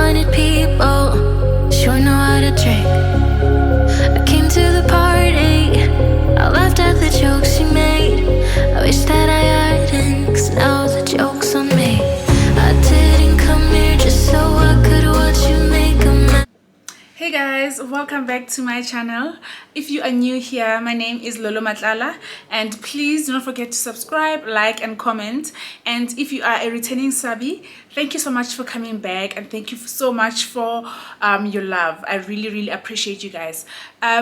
wanted people, sure know how to drink. I came to the party, I laughed at the jokes you made. I wish that I hadn't, 'cause now the joke's on me. I didn't come here just so I could watch you make a mess. Hey guys, welcome back to my channel. If you are new here, my name is Lolo Matlala, and please do not forget to subscribe, like and comment. And if you are a returning subby, thank you so much for coming back, and thank you so much for your love. I really appreciate you guys.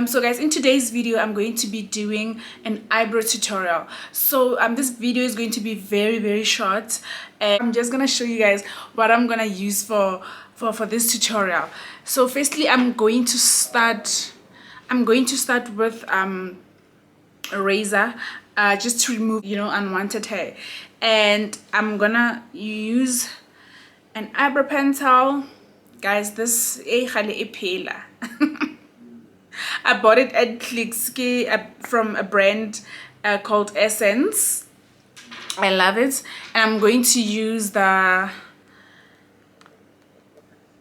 So guys, in today's video I'm going to be doing an eyebrow tutorial. So this video is going to be very short, and I'm just gonna show you guys what I'm gonna use for this tutorial. So firstly, I'm going to start with a razor, just to remove, unwanted hair. And I'm gonna use an eyebrow pencil. Guys, this I bought it at Clicks from a brand called Essence. I love it. And I'm going to use the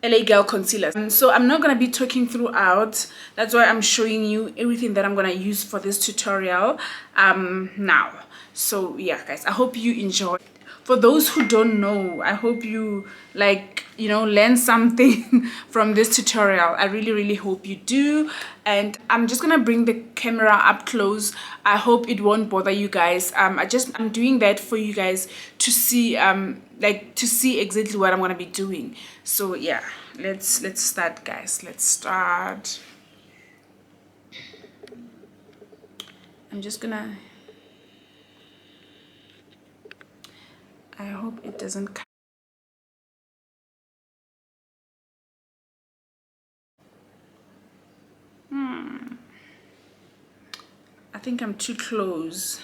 LA Girl concealer. So I'm not going to be talking throughout. That's why I'm showing you everything that I'm going to use for this tutorial now. So yeah guys, I hope you enjoy. For those who don't know, I hope you learn something from this tutorial. I really hope you do. And I'm just gonna bring the camera up close. I hope it won't bother you guys. I'm doing that for you guys to see to see exactly what I'm gonna be doing. So yeah, let's start guys. Let's start. I'm just gonna, I hope it doesn't cut. I think I'm too close,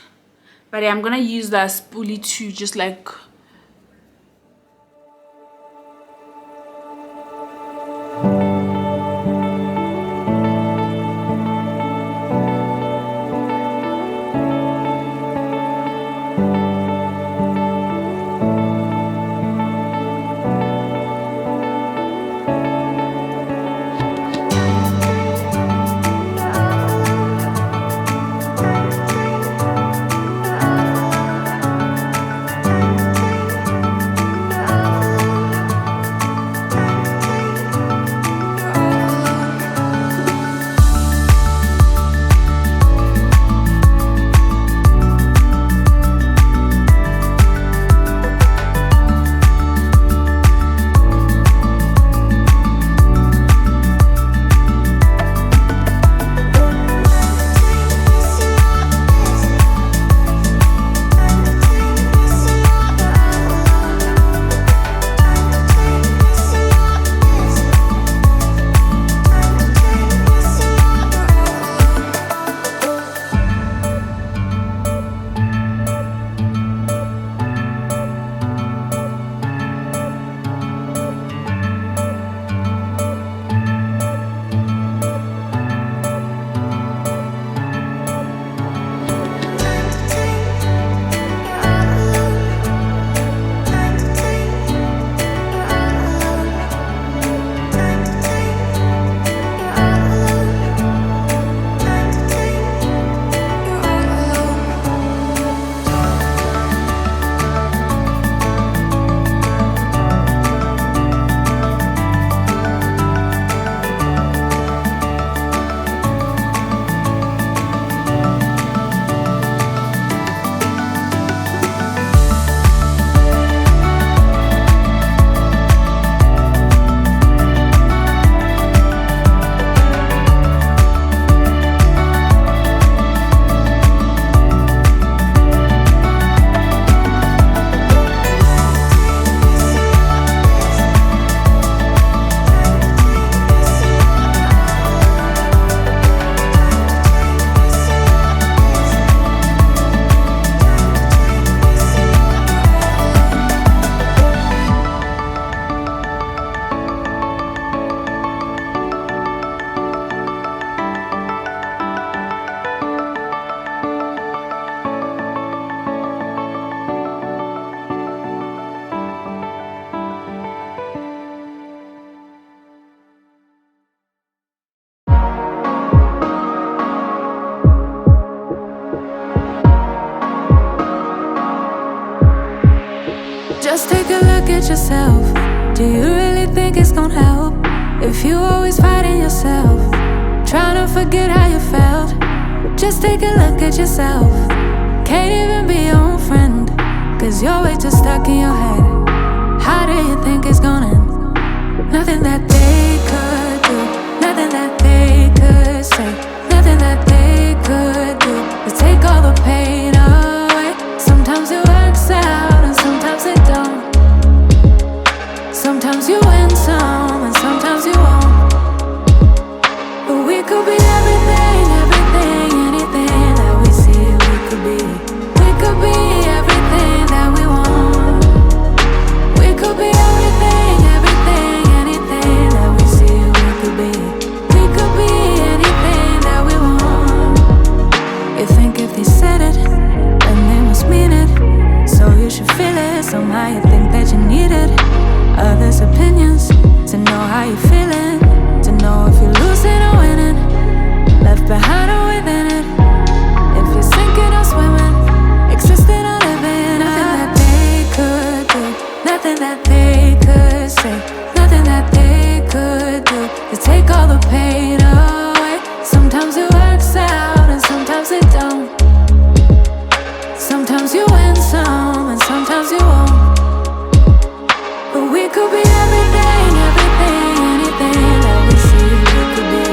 but yeah, I'm gonna use that spoolie to just like Just take a look at yourself. Do you really think it's gonna help if you always fighting yourself, trying to forget how you felt? Just take a look at yourself. Can't even be your own friend, cause you're way too stuck in your head. How do you think it's gonna end? Nothing that they could do, nothing that they could say, nothing that they could do to take all the pain away. Sometimes it works out and sometimes it don't. Sometimes you win some and sometimes you won't. But we could be everything, everything, anything that we see we could be. We could be everything that we want. We could be everything, everything, anything that we see we could be. We could be anything that we want. You think if they said it, then they must mean it. So you should feel it, somehow you think that you need it. Others' opinions, to know how you're feeling, to know if you're losing or winning, left behind or within it. If you're sinking or swimming, existing or living. Nothing that they could do, nothing that they could say, nothing that they could do to take all the pain away. Sometimes it works out and sometimes it don't. Sometimes you win some and sometimes you won't. But we could be everything, everything, anything that we see we could be.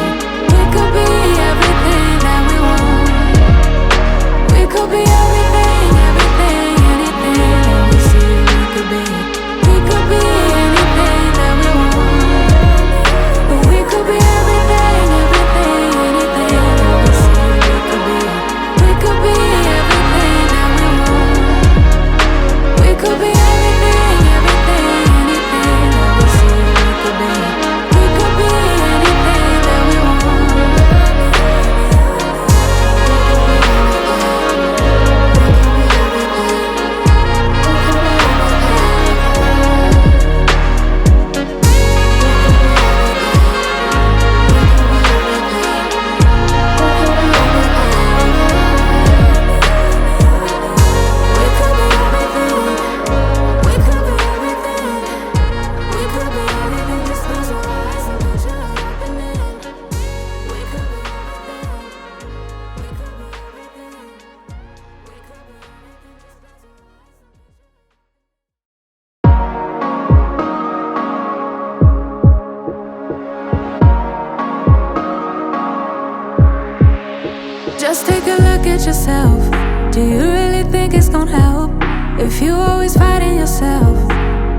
We could be everything that we want. We could be everything, everything, anything that we see we could be. We could be anything that we want. But we could be everything, everything, anything that we see we could be. We could be everything that we want. We could be everything, everything, anything that we see we could be. We could be anything that we want. Just take a look at yourself. Do you really think it's gonna help if you always fighting yourself,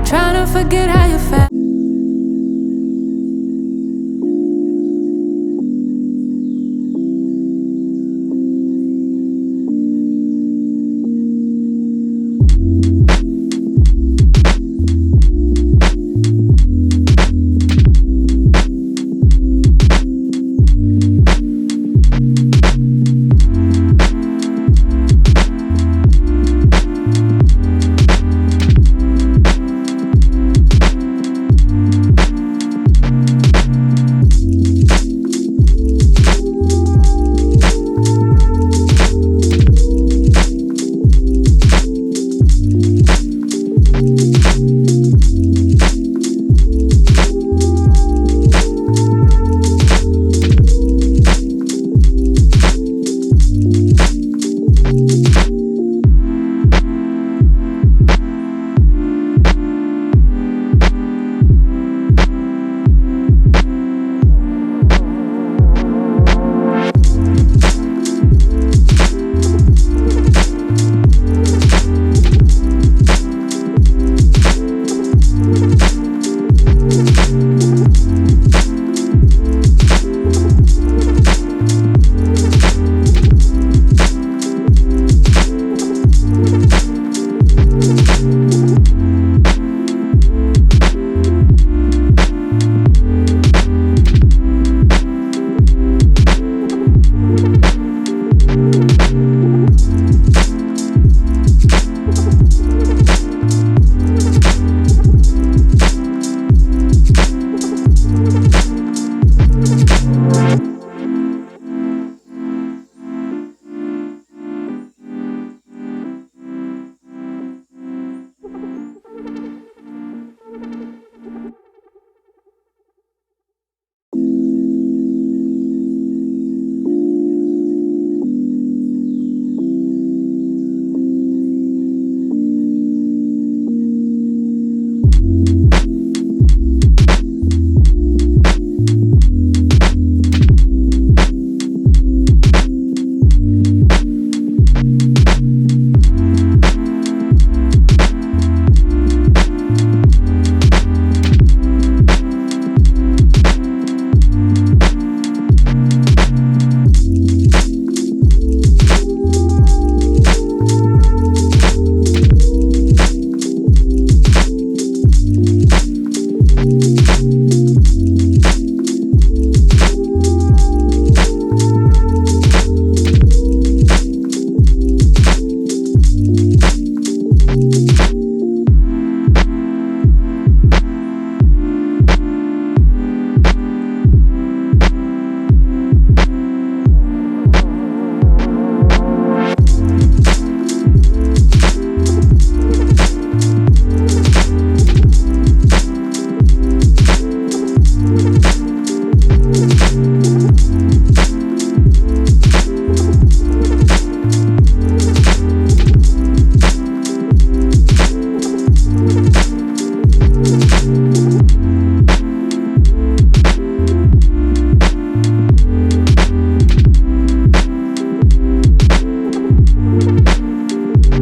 trying to forget how you felt?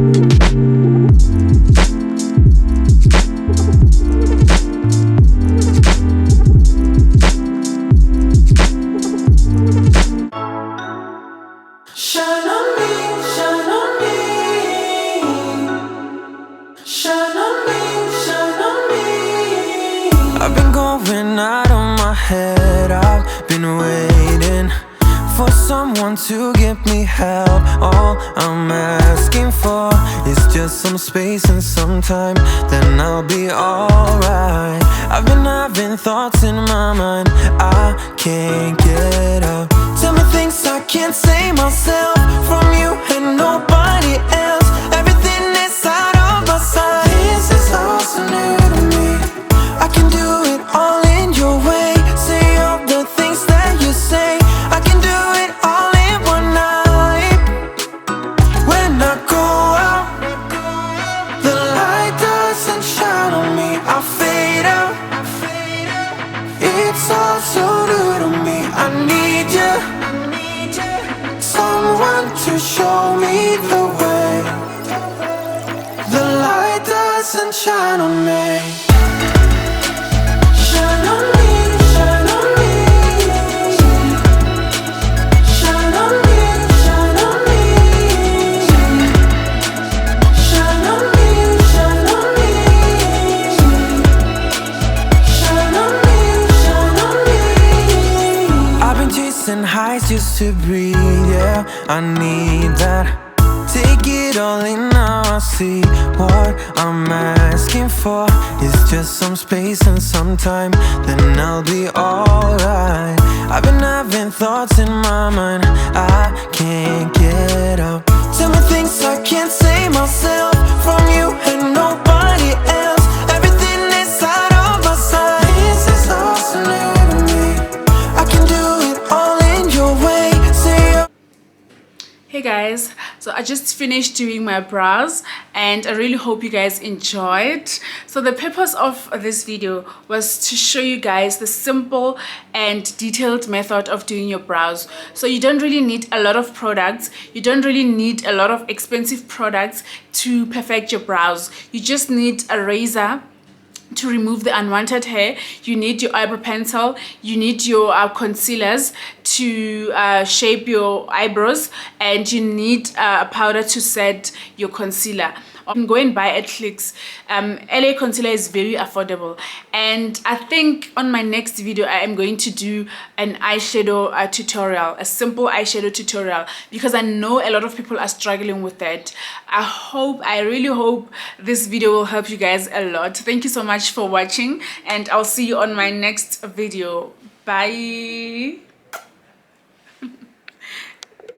Shine on me, shine on me. Shine on me, shine on me. I've been going out of my head. I've been waiting for someone to give me help. All I'm asking for is just some space and some time, then I'll be alright. I've been having thoughts in my mind I can't get out. Tell me things I can't say myself, from you and nobody else. Everything is out of my sight. This is all so new to me. I can do it all in your way. Say all the things that you say. I can do it all in one night. When I go out, the light doesn't shine on me. I fade out. It's all so new to me. I need you, someone to show me the way. The light doesn't shine on me. Shine on me, shine on me. Shine on me, shine on me. Shine on me, shine on me. Shine on me, shine on me. I've been chasing highs just to breathe, yeah, I need that. Take it all in now, I see what I'm asking for is just some space and some time, then I'll be alright. I've been having thoughts in my mind I can't get out. Tell me things I can't say myself, from you and nobody else. Everything is out of my sight. This is all so new to me. I can do it all in your way. Say Hey guys, so I just finished doing my brows and I really hope you guys enjoyed. So the purpose of this video was to show you guys the simple and detailed method of doing your brows. So you don't really need a lot of products, you don't really need a lot of expensive products to perfect your brows. You just need a razor to remove the unwanted hair, you need your eyebrow pencil, you need your concealers to shape your eyebrows, and you need a powder to set your concealer. Go and buy at Clicks. LA concealer is very affordable, and I think on my next video I am going to do an eyeshadow tutorial, a simple eyeshadow tutorial, because I know a lot of people are struggling with that. I really hope this video will help you guys a lot. Thank you so much for watching, and I'll see you on my next video. Bye.